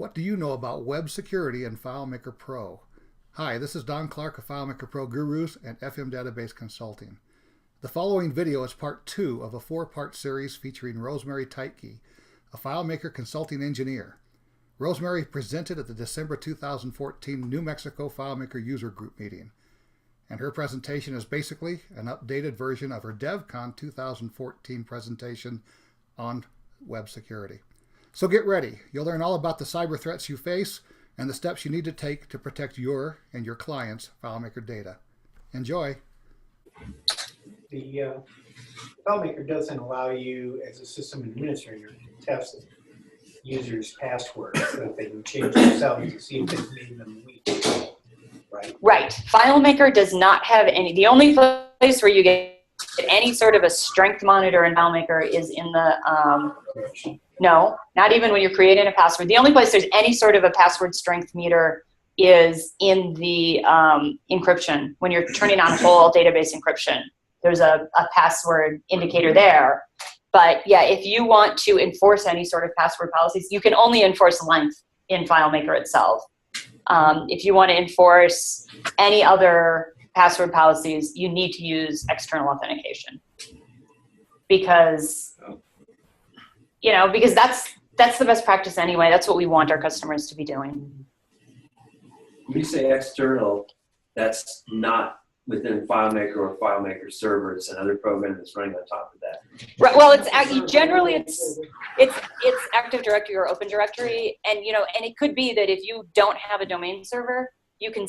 What do you know about web security and FileMaker Pro? Hi, this is Don Clark of FileMaker Pro Gurus and FM Database Consulting. The following video is part 2 of a 4-part series featuring Rosemary Tietge, a FileMaker Consulting Engineer. Rosemary presented at the December 2014 New Mexico FileMaker User Group meeting, and her presentation is basically an updated version of her DEVCON 2014 presentation on web security. So get ready. You'll learn all about the cyber threats you face and the steps you need to take to protect your and your clients' FileMaker data. Enjoy. The FileMaker doesn't allow you, as a system administrator, to test users' passwords so that they can change themselves to see if they've made them weak. Right? Right. FileMaker does not have any. The only place where you get any sort of a strength monitor in FileMaker is in the no, not even when you're creating a password. The only place there's any sort of a password strength meter is in the encryption. When you're turning on whole database encryption, there's a password indicator there. But yeah, if you want to enforce any sort of password policies, you can only enforce length in FileMaker itself. If you want to enforce any other password policies, you need to use external authentication. Because because that's the best practice anyway. That's what we want our customers to be doing. When you say external, that's not within FileMaker or FileMaker server. It's another program that's running on top of that. Right. Well, it's generally it's Active Directory or Open Directory, and and it could be that if you don't have a domain server, you can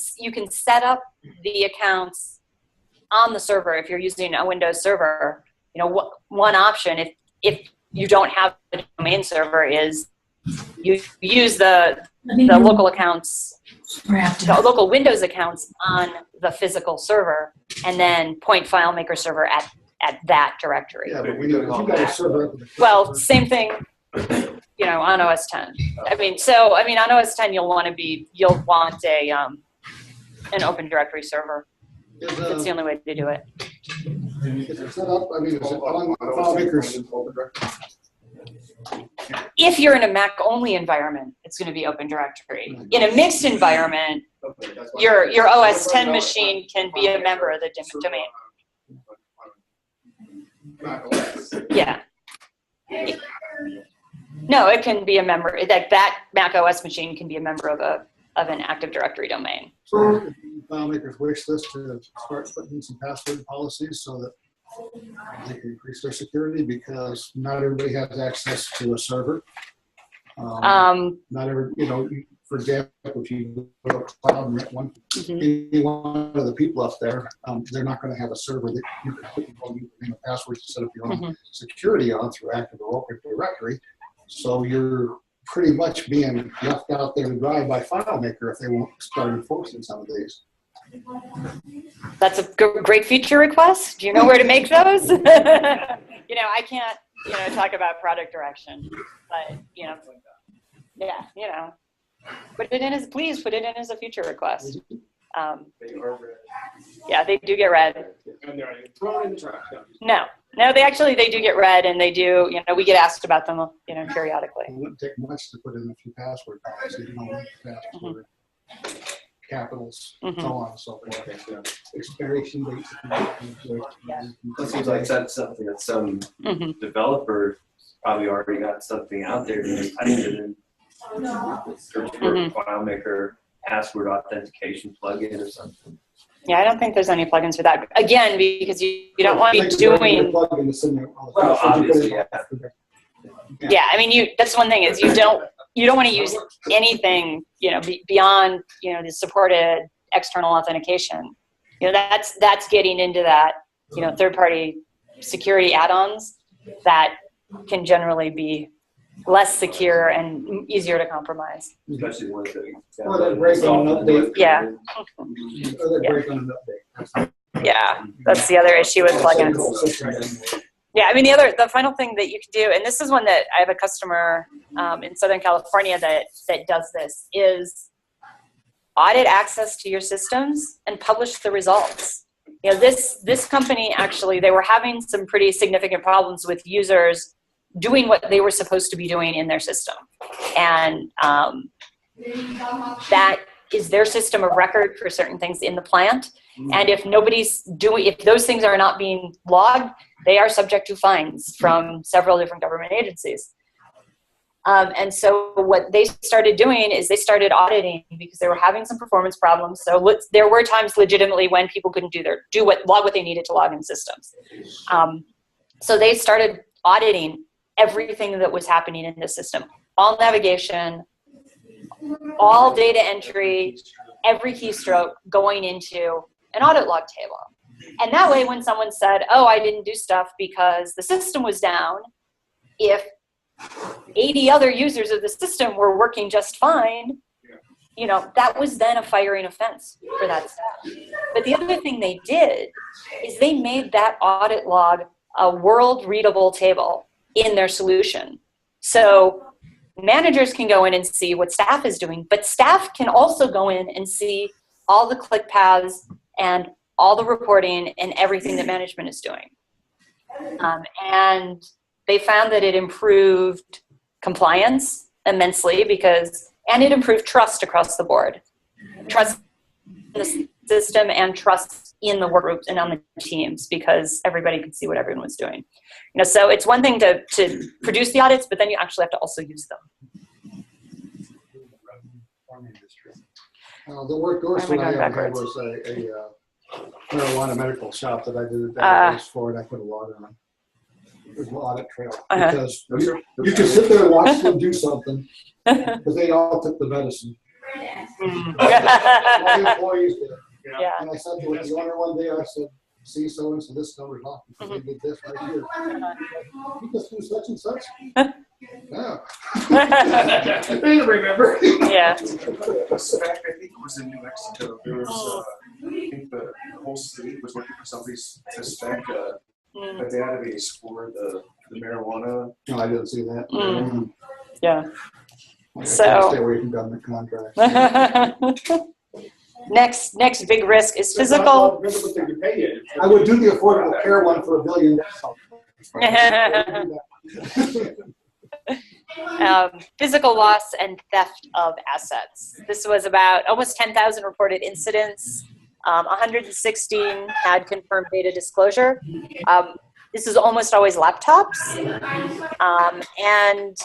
set up the accounts on the server if you're using a Windows server. One option if you don't have a domain server is you use the local accounts, the local Windows accounts on the physical server, and then point FileMaker server at that directory. Yeah, but you got a server. Well, same thing, on OS 10. On OS 10 you'll want an Open Directory server. That's the only way to do it. Is it set up? Is it on FileMaker's Open Directory? If you're in a Mac-only environment, it's going to be Open Directory. In a mixed environment, your OS 10 machine can be a member of the domain. Yeah. No, it can be a member. That Mac OS machine can be a member of an Active Directory domain. So FileMaker's wish list to start putting in some password policies so that they can increase their security, because not everybody has access to a server. Not every, for example, if you go to cloud and rent any one of the people up there, they're not going to have a server that you can put your username and password to set up your own security on through Active or Open Directory. So you're pretty much being left out there to dry by FileMaker if they won't start enforcing some of these. That's a great feature request. Do you know where to make those? I can't, talk about product direction, but, put it in please put it in as a feature request. Yeah, they do get read. No, they do get read, and they do, we get asked about them, periodically. It wouldn't take much to put in a few password policies, password, capitals, so on and so forth. Expiration dates. It seems like that's something that some developer probably already got something out there to type it in. Search for FileMaker password authentication plugin or something. Yeah, I don't think there's any plugins for that. Again, because you don't want to be doing. Well, obviously, yeah. Yeah, that's one thing is you don't want to use anything beyond the supported external authentication. That's getting into that third-party security add-ons that can generally be less secure and easier to compromise. Especially ones that or they break on an update. Yeah. Or they break on an update. Yeah, that's the other issue with plugins. Yeah, the final thing that you can do, and this is one that I have a customer in Southern California that does this, is audit access to your systems and publish the results. This company actually, they were having some pretty significant problems with users doing what they were supposed to be doing in their system. And that is their system of record for certain things in the plant. And if if those things are not being logged, they are subject to fines from several different government agencies. And so what they started doing is they started auditing because they were having some performance problems. So there were times legitimately when people couldn't log what they needed to log in systems. So they started auditing everything that was happening in the system, all navigation, all data entry, every keystroke going into an audit log table. And that way, when someone said, oh, I didn't do stuff because the system was down, if 80 other users of the system were working just fine, that was then a firing offense for that staff. But the other thing they did is they made that audit log a world readable table in their solution. So managers can go in and see what staff is doing, but staff can also go in and see all the click paths and all the reporting and everything that management is doing. And they found that it improved compliance immensely and it improved trust across the board. Trust in the system and trust in the work groups and on the teams, because everybody could see what everyone was doing. So it's one thing to produce the audits, but then you actually have to also use them. The workforce that I had was a marijuana medical shop that I did a database for, and I put a lot on it. There's an audit trail because you can sit there and watch them do something, but they all took the medicine. My employees did. Yeah. And I said to the owner one day, I said, see, so and so this number's off because they did this right here. You just do such and such. Yeah. They remember. Yeah. The spec, I think, was in New Mexico. There was, I think the whole city was looking for somebody to spec a database for the marijuana. No, I didn't see that. Yeah. So stay away from government contracts. Next big risk is physical. I would do the Affordable Care one for $1 billion. Physical loss and theft of assets. This was about almost 10,000 reported incidents. 116 had confirmed data disclosure. This is almost always laptops. And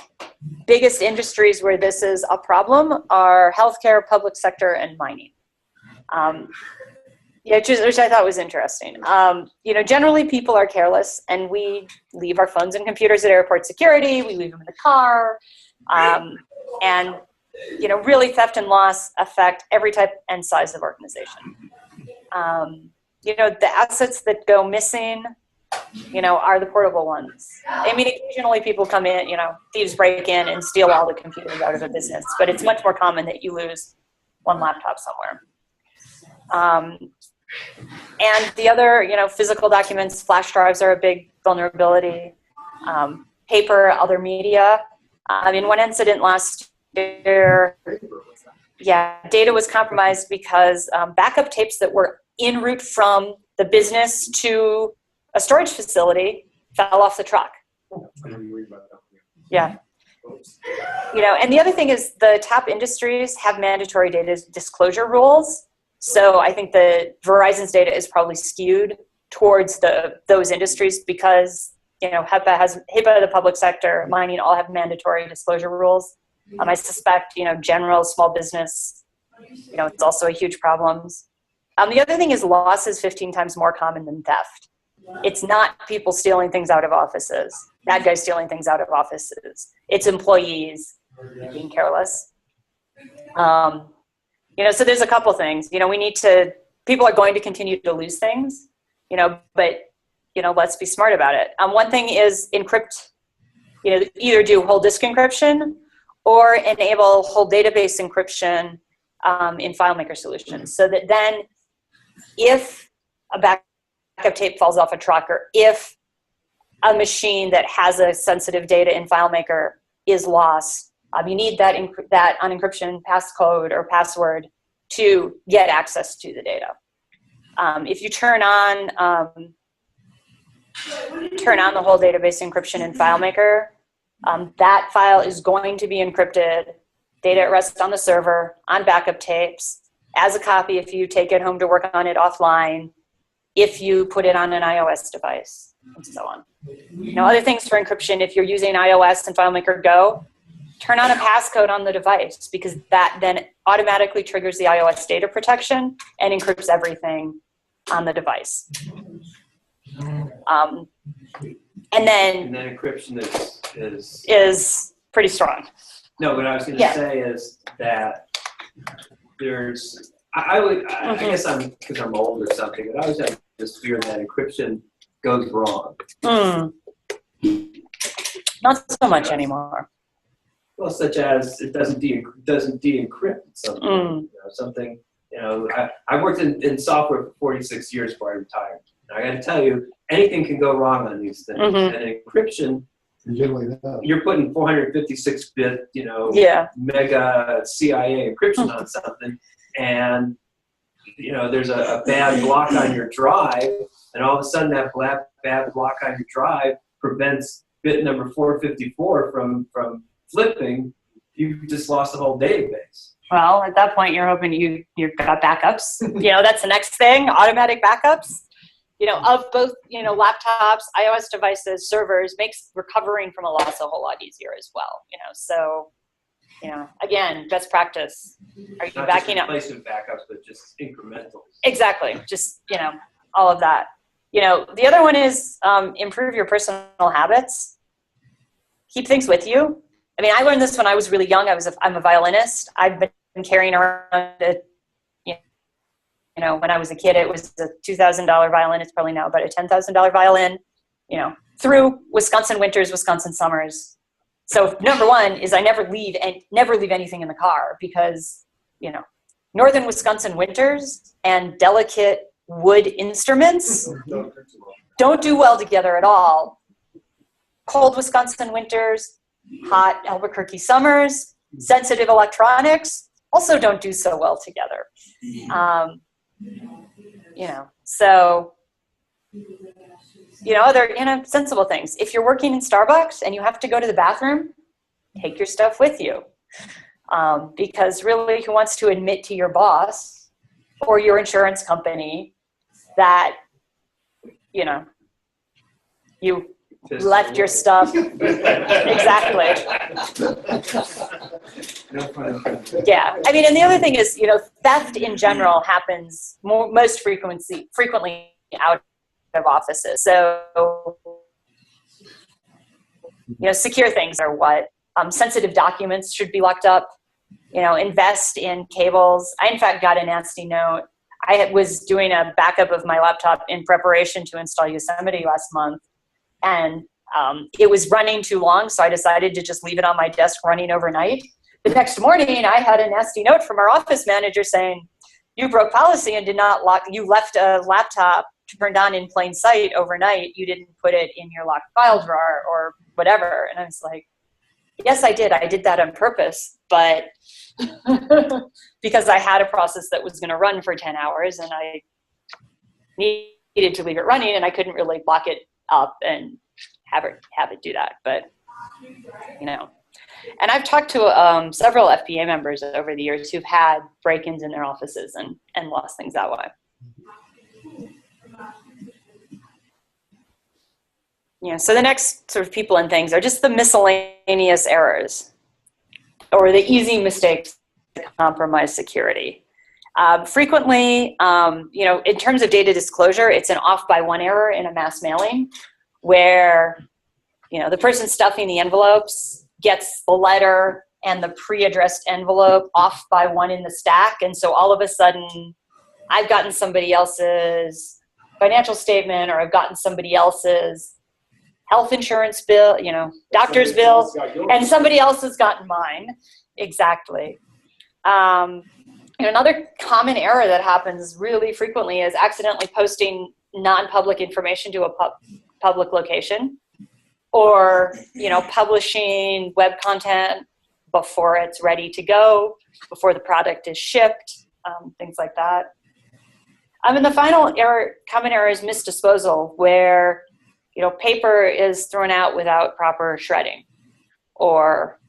biggest industries where this is a problem are healthcare, public sector, and mining. Which I thought was interesting. Generally people are careless and we leave our phones and computers at airport security, we leave them in the car, and really theft and loss affect every type and size of organization. The assets that go missing, are the portable ones. I mean, occasionally people come in, thieves break in and steal all the computers out of a business, but it's much more common that you lose one laptop somewhere. And the other, physical documents, flash drives are a big vulnerability. Paper, other media. In one incident last year, data was compromised because backup tapes that were en route from the business to a storage facility fell off the truck. Yeah. And the other thing is the top industries have mandatory data disclosure rules. So I think that Verizon's data is probably skewed towards those industries because, HIPAA, the public sector, mining all have mandatory disclosure rules. I suspect, general small business, it's also a huge problem. The other thing is loss is 15 times more common than theft. It's not people stealing things out of offices, bad guys stealing things out of offices. It's employees being careless. So there's a couple things, people are going to continue to lose things, but, let's be smart about it. One thing is encrypt, either do whole disk encryption or enable whole database encryption in FileMaker solutions. So that then if a backup tape falls off a truck or if a machine that has a sensitive data in FileMaker is lost, you need that unencryption passcode or password to get access to the data. If you turn on the whole database encryption in FileMaker, That file is going to be encrypted, data at rest on the server, on backup tapes, as a copy if you take it home to work on it offline, if you put it on an iOS device, and so on. Other things for encryption, if you're using iOS and FileMaker Go, turn on a passcode on the device, because that then automatically triggers the iOS data protection and encrypts everything on the device. And then encryption is pretty strong. No, what I was going to say is that there's, I guess because I'm old or something, but I always have this fear that encryption goes wrong. Not so much anymore. Well, such as it doesn't de-encrypt something. I worked in software for 46 years before I retired. And I got to tell you, anything can go wrong on these things. And encryption, you're putting 456-bit, mega CIA encryption on something, and there's a bad block on your drive, and all of a sudden that bad block on your drive prevents bit number 454 from flipping. You just lost the whole database. Well, at that point, you're hoping you've got backups. That's the next thing, automatic backups. Of both, laptops, iOS devices, servers, makes recovering from a loss a whole lot easier as well. So, again, best practice. Are you Not backing up? Not just replacement backups, but just incremental. Exactly. Just, all of that. The other one is improve your personal habits. Keep things with you. I mean, I learned this when I was really young. I'm a violinist. I've been carrying around when I was a kid, it was a $2,000 violin. It's probably now about a $10,000 violin, through Wisconsin winters, Wisconsin summers. So number one is I never leave anything in the car, because, northern Wisconsin winters and delicate wood instruments don't do well together at all. Cold Wisconsin winters, hot Albuquerque summers, sensitive electronics also don't do so well together. So, other, sensible things. If you're working in Starbucks and you have to go to the bathroom, take your stuff with you. Because really, who wants to admit to your boss or your insurance company that, you left your stuff? Exactly. Yeah. I mean, and the other thing is, theft in general happens most frequently out of offices. So, secure things are what. Sensitive documents should be locked up. Invest in cables. I, in fact, got a nasty note. I was doing a backup of my laptop in preparation to install Yosemite last month. And it was running too long, so I decided to just leave it on my desk running overnight. The next morning, I had a nasty note from our office manager saying, you broke policy and did not lock, you left a laptop turned on in plain sight overnight. You didn't put it in your locked file drawer or whatever. And I was like, yes, I did. I did that on purpose, but because I had a process that was going to run for 10 hours and I needed to leave it running, and I couldn't really lock it up and have it do that. But, and I've talked to several FBA members over the years who've had break-ins in their offices and lost things that way. So the next sort of people and things are just the miscellaneous errors or the easy mistakes that compromise security. Frequently, in terms of data disclosure, it's an off by one error in a mass mailing where, the person stuffing the envelopes gets the letter and the pre-addressed envelope off by one in the stack. And so all of a sudden, I've gotten somebody else's financial statement, or I've gotten somebody else's health insurance bill, doctor's bill, and somebody else has gotten mine. Exactly. Another common error that happens really frequently is accidentally posting non-public information to a public location, or, publishing web content before it's ready to go, before the product is shipped, things like that. And the final common error is misdisposal, where paper is thrown out without proper shredding. or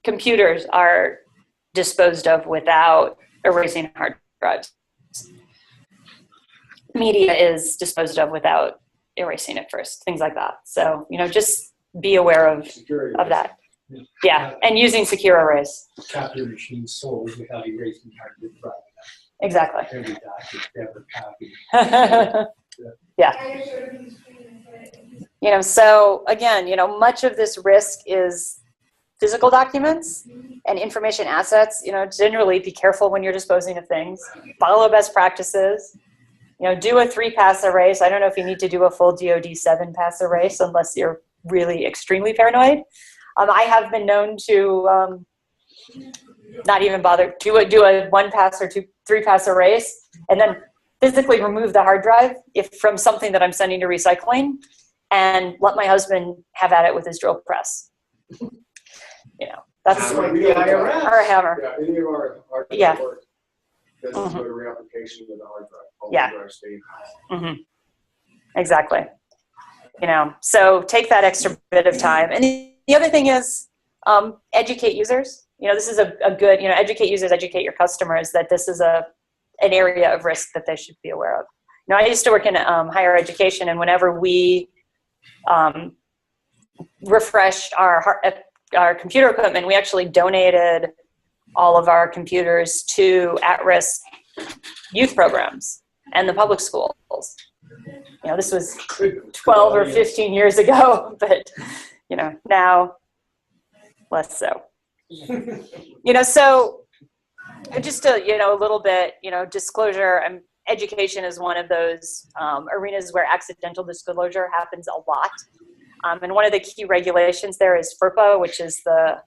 computers are disposed of without erasing hard drives. Media is disposed of without erasing it first, things like that. So, just be aware of that. Yeah, and using secure arrays. Copy machine sold without erasing hard drive. Exactly. Every document, ever copy. Yeah. So again, much of this risk is physical documents and information assets. Generally be careful when you're disposing of things. Follow best practices. Do a 3-pass erase. I don't know if you need to do a full DoD 7-pass erase unless you're really extremely paranoid. I have been known to not even bother do a 1-pass or 3-pass erase, and then physically remove the hard drive from something that I'm sending to recycling, and let my husband have at it with his drill press. That's or a hammer. Yeah, any of our Yeah. work doesn't go to reapplication with the hard drive. All Yeah. the drive stays. Exactly. So take that extra bit of time. And the other thing is educate users. This is a good, educate users, educate your customers that this is an area of risk that they should be aware of. I used to work in higher education, and whenever we refreshed our computer equipment, we actually donated all of our computers to at-risk youth programs and the public schools. This was 12 or 15 years ago, but, now less so. So just a little bit, disclosure, education is one of those arenas where accidental disclosure happens a lot. And one of the key regulations there is Firpo, which is the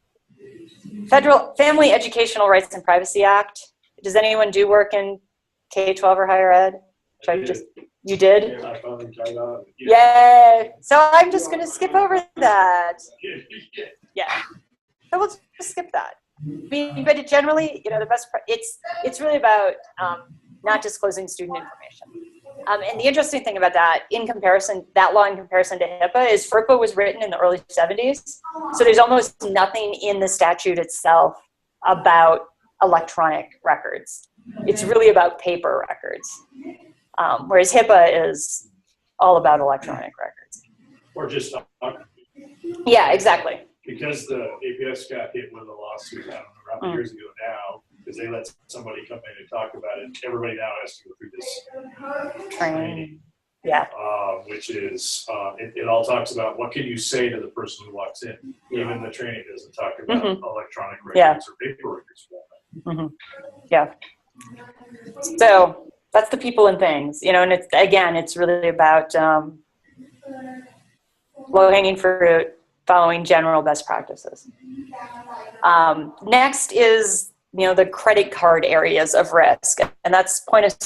Federal Family Educational Rights and Privacy Act. Does anyone do work in K-12 or higher ed? You did? Yeah, I finally tried out. Yay! So I'm just going to skip over that. Yeah. So we'll just skip that. But generally, the best, it's really about not disclosing student information. And the interesting thing about that, that law in comparison to HIPAA, is Firpo was written in the early 70s. So there's almost nothing in the statute itself about electronic records. It's really about paper records. Whereas HIPAA is all about electronic records. Or just Yeah, exactly. because the APS got hit with a lawsuit, I don't know, around years ago now, because they let somebody come in and talk about it. Everybody now has to go through this training. Yeah. Which is, it all talks about what can you say to the person who walks in. Even the training doesn't talk about electronic records or paper records. Yeah. So that's the people and things, and it's really about low-hanging fruit, following general best practices. Next is, the credit card areas of risk, and that's point of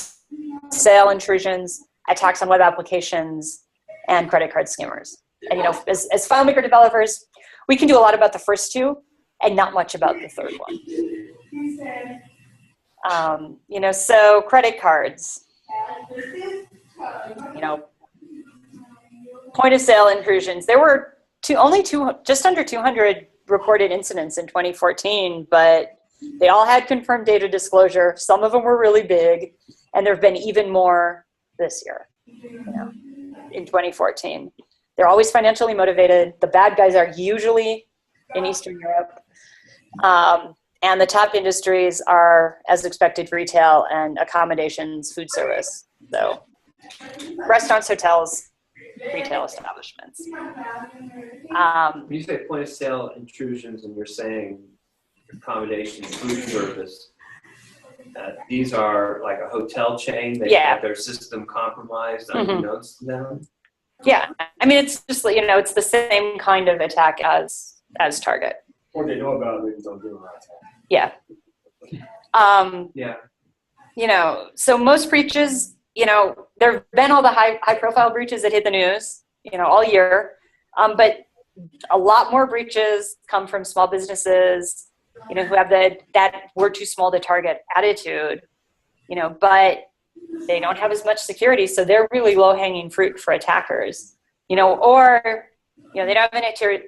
sale intrusions, attacks on web applications, and credit card skimmers. And, as FileMaker developers, we can do a lot about the first two and not much about the third one. So credit cards, point of sale intrusions. There were just under 200 reported incidents in 2014, but they all had confirmed data disclosure. Some of them were really big, and there have been even more this year, in 2014. They're always financially motivated. The bad guys are usually in Eastern Europe. And the top industries are, as expected, retail and accommodations, food service. So restaurants, hotels, retail establishments. When you say point of sale intrusions and you're saying accommodations, food service, these are like a hotel chain. They have their system compromised unbeknownst to them. Yeah, it's just, it's the same kind of attack as Target. Or they know about it, they just don't do it. Yeah. So most breaches, there have been all the high profile breaches that hit the news, all year. But a lot more breaches come from small businesses, who have that we're too small to target attitude, but they don't have as much security. So they're really low hanging fruit for attackers, or they don't have an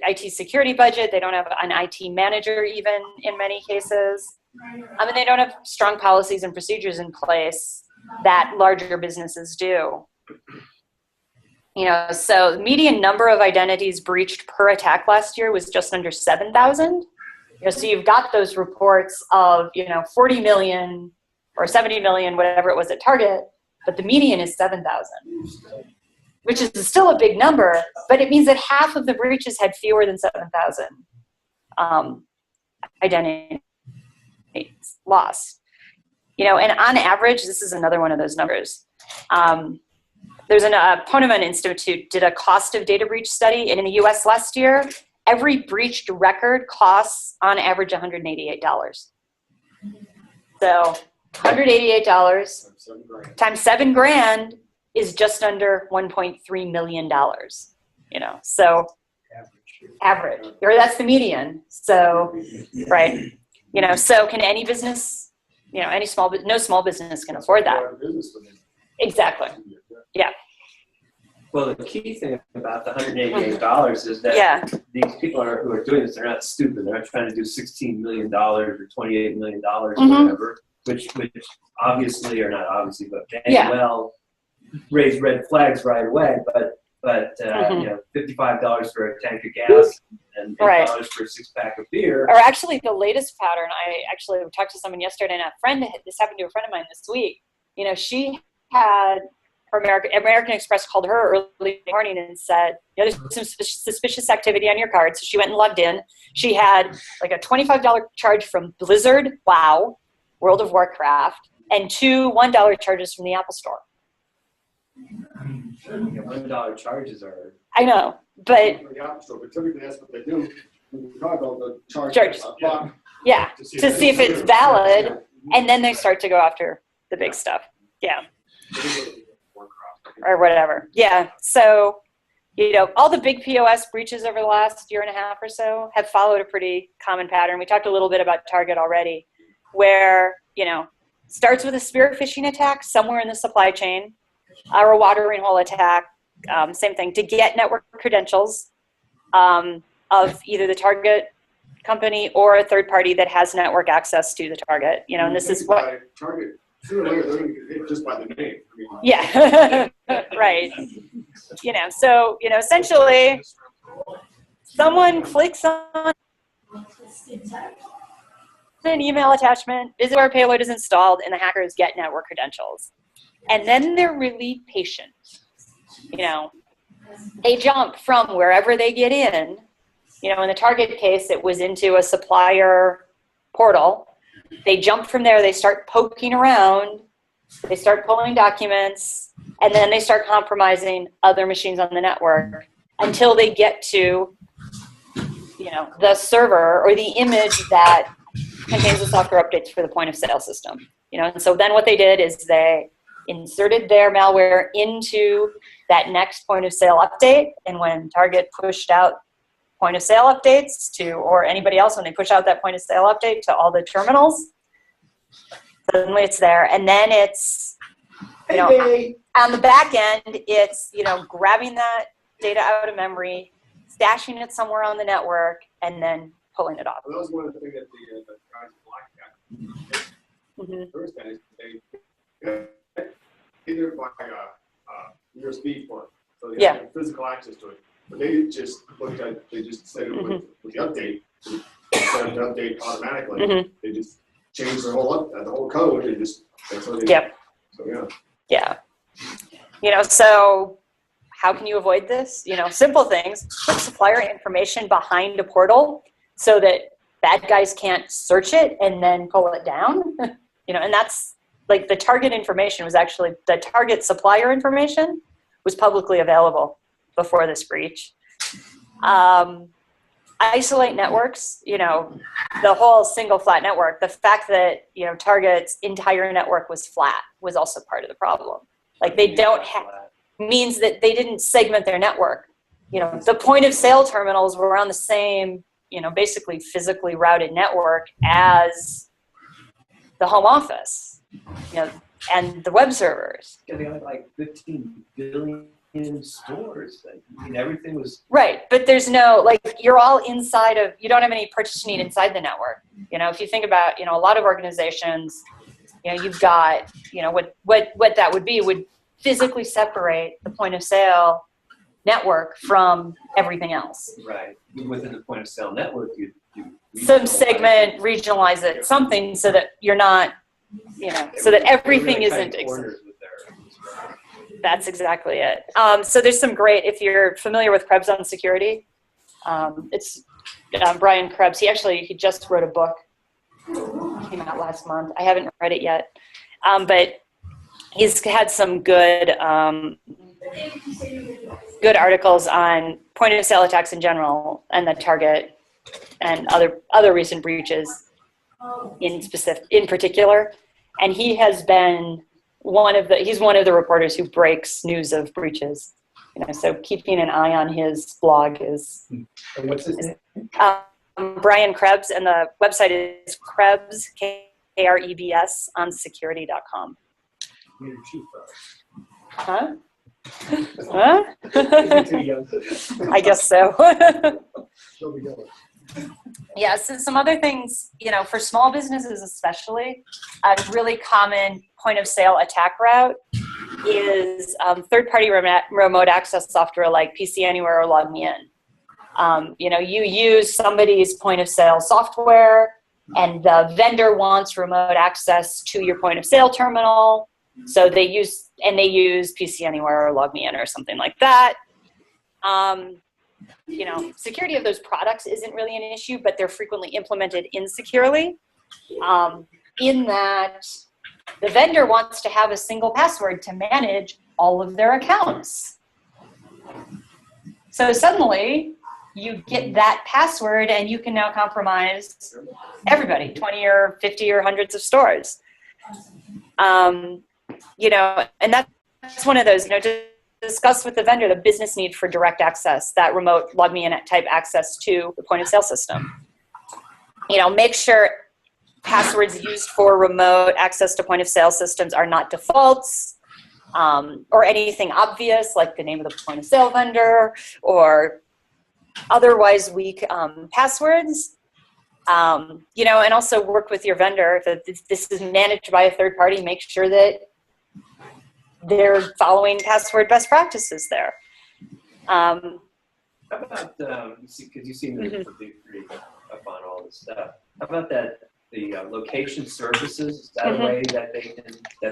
IT security budget. They don't have an IT manager even in many cases. I mean, they don't have strong policies and procedures in place that larger businesses do. So the median number of identities breached per attack last year was just under 7,000. So you've got those reports of, 40 million or 70 million, whatever it was at Target, but the median is 7,000, which is still a big number, but it means that half of the breaches had fewer than 7,000 identities lost. And on average, this is another one of those numbers. There's a Ponemon Institute did a cost of data breach study, and in the US last year, every breached record costs on average $188. So $188 times $7,000 is just under $1.3 million. So average, or that's the median. So, right. So can any business, no small business can afford that. Exactly. Yeah. Well, the key thing about the $188 is that these people who are doing this, they're not stupid. They're not trying to do $16 million or $28 million or whatever, which obviously, or not obviously, but can well raise red flags right away. But $55 for a tank of gas and $8 for a 6-pack of beer. Or actually, the latest pattern. I actually talked to someone yesterday, and this happened to a friend of mine this week. She had her American Express called her early in the morning and said, there's some suspicious activity on your card. So she went and logged in. She had like a $25 charge from Blizzard, WoW, World of Warcraft, and 2 $1 charges from the Apple Store. $1 charges are. I know, but The App Store, but typically that's what they do. In Chicago, the charge. Yeah, to see if it's valid, and then they start to go after the big stuff. Yeah. Or whatever. Yeah. So, all the big POS breaches over the last year and a half or so have followed a pretty common pattern. We talked a little bit about Target already, where, starts with a spear phishing attack somewhere in the supply chain, or a watering hole attack, same thing, to get network credentials of either the target company or a third party that has network access to the target. And this is what Target. Sooner or later, they're going to get hit just by the name. Yeah, right. So, essentially, someone clicks on an email attachment, this is where a payload is installed, and the hackers get network credentials. And then they're really patient. They jump from wherever they get in. In the Target case, it was into a supplier portal. They jump from there, they start poking around, they start pulling documents, and then they start compromising other machines on the network until they get to, the server or the image that contains the software updates for the point of sale system. And so then what they did is they inserted their malware into that next point of sale update, and when Target pushed out point of sale updates or anybody else, when they push out that point of sale update to all the terminals, suddenly it's there. And then it's, on the back end, it's, grabbing that data out of memory, stashing it somewhere on the network, and then pulling it off. Well, that was one of the things that the guys in Black Hat first guys, they either by USB port, so they have physical access to it. But they just said it with the update, set up the update automatically. They just changed the whole code and that's what they So so how can you avoid this? Simple things. Put supplier information behind a portal so that bad guys can't search it and then pull it down. And that's like the target information was actually, the target supplier information was publicly available before this breach. Isolate networks, the whole single flat network, the fact that, Target's entire network was flat was also part of the problem. Like they don't have, means that they didn't segment their network. The point of sale terminals were on the same, basically physically routed network as the home office, and the web servers. Yeah, they have like 15 billion in stores. I mean, everything was right. But there's no, like, you're all inside of, you don't have any partitioning inside the network. You know, if you think about, you know, a lot of organizations, you know, you've got, you know, what that would be would physically separate the point of sale network from everything else. right within the point of sale network. You Some segment, regionalize it, something so that you're not, you know, so that everything isn't. That's exactly it. So there's some great, if you're familiar with Krebs on security, it's Brian Krebs. He just wrote a book. It came out last month. I haven't read it yet, but he's had some good good articles on point of sale attacks in general and the target and other recent breaches in particular. And he has been he's one of the reporters who breaks news of breaches. You know, so keeping an eye on his blog is. And what's his name? Brian Krebs, and the website is Krebs, Krebs, on security.com. You're too Huh? Huh? too young. I guess so. She'll be going. Yeah, so some other things, you know, for small businesses especially, a really common point of sale attack route is third-party remote access software like PC Anywhere or LogMeIn. You know, you use somebody's point of sale software and the vendor wants remote access to your point of sale terminal. So they use PC Anywhere or LogMeIn or something like that. You know, security of those products isn't really an issue, but they're frequently implemented insecurely. In that the vendor wants to have a single password to manage all of their accounts. So suddenly you get that password and you can now compromise everybody, 20 or 50 or hundreds of stores. You know, and that's one of those, you know, to discuss with the vendor the business need for direct access, that remote LogMeIn type access to the point of sale system. You know, make sure passwords used for remote access to point of sale systems are not defaults or anything obvious like the name of the point of sale vendor or otherwise weak passwords. You know, and also work with your vendor. If this is managed by a third party, make sure that they're following password best practices there. How about, because you seem to be pretty up on all this stuff. How about that, the location services? Is that a way that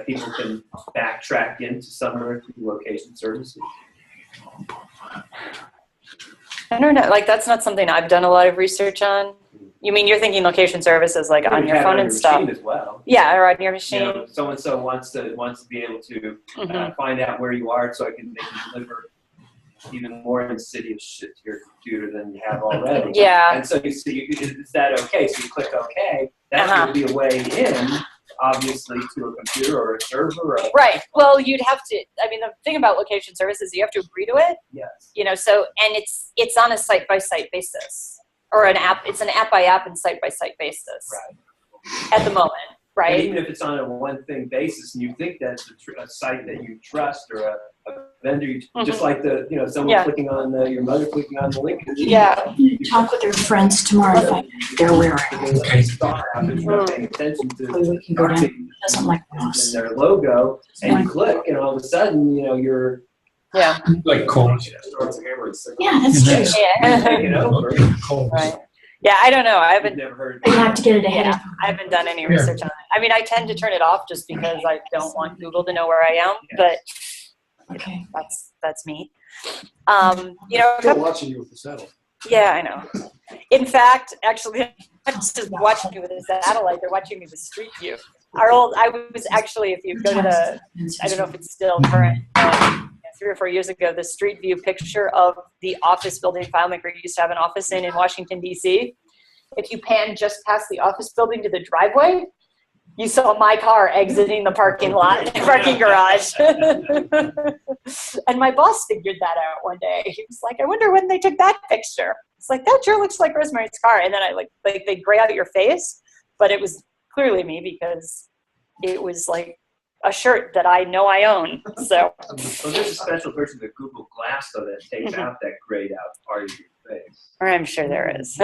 people can backtrack into somewhere through location services? I don't know. Like, that's not something I've done a lot of research on. You mean you're thinking location services like on your phone and stuff? As well. Yeah, or on your machine. You know, so-and-so wants to be able to find out where you are so they can deliver even more insidious shit to your computer than you have already. Yeah. And so you see, is that okay? So you click OK. That's going to be a way in, obviously, to a computer or a server. Or right. Well, you'd have to. I mean, the thing about location services, you have to agree to it. Yes. You know, so and it's on a site-by-site basis. Or an app, it's an app-by-app and site-by-site basis at the moment, right? And even if it's on a one-thing basis, and you think that's a site that you trust or a vendor, just like someone clicking on your mother clicking on the link. Yeah. Talk with their friends tomorrow if I they're wearing. Paying attention to We can go down. Doesn't like us. their logo, and you click, and all of a sudden, you're Like cold. Yeah, that's true. Yeah. taking over. Right. Yeah, I don't know. I haven't. Never heard. You have to get it ahead of time. I haven't done any research on it. I mean, I tend to turn it off just because I don't want Google to know where I am. But Okay. that's me. You know, They're watching you with the satellite. yeah, I know. In fact, actually, I'm just watching me with a satellite. They're watching me with Street View. I was actually, if you go to I don't know if it's still current. 3 or 4 years ago, the Street View picture of the office building FileMaker used to have an office in Washington, D.C. If you pan just past the office building to the driveway, you saw my car exiting the parking garage. And my boss figured that out one day. He was like, I wonder when they took that picture. It's like, that sure looks like Rosemary's car. And then they gray out your face, but it was clearly me because it was like a shirt that I know I own. So. Well, there's a special version of Google Glass though that takes out that grayed out part of your face. I'm sure there is.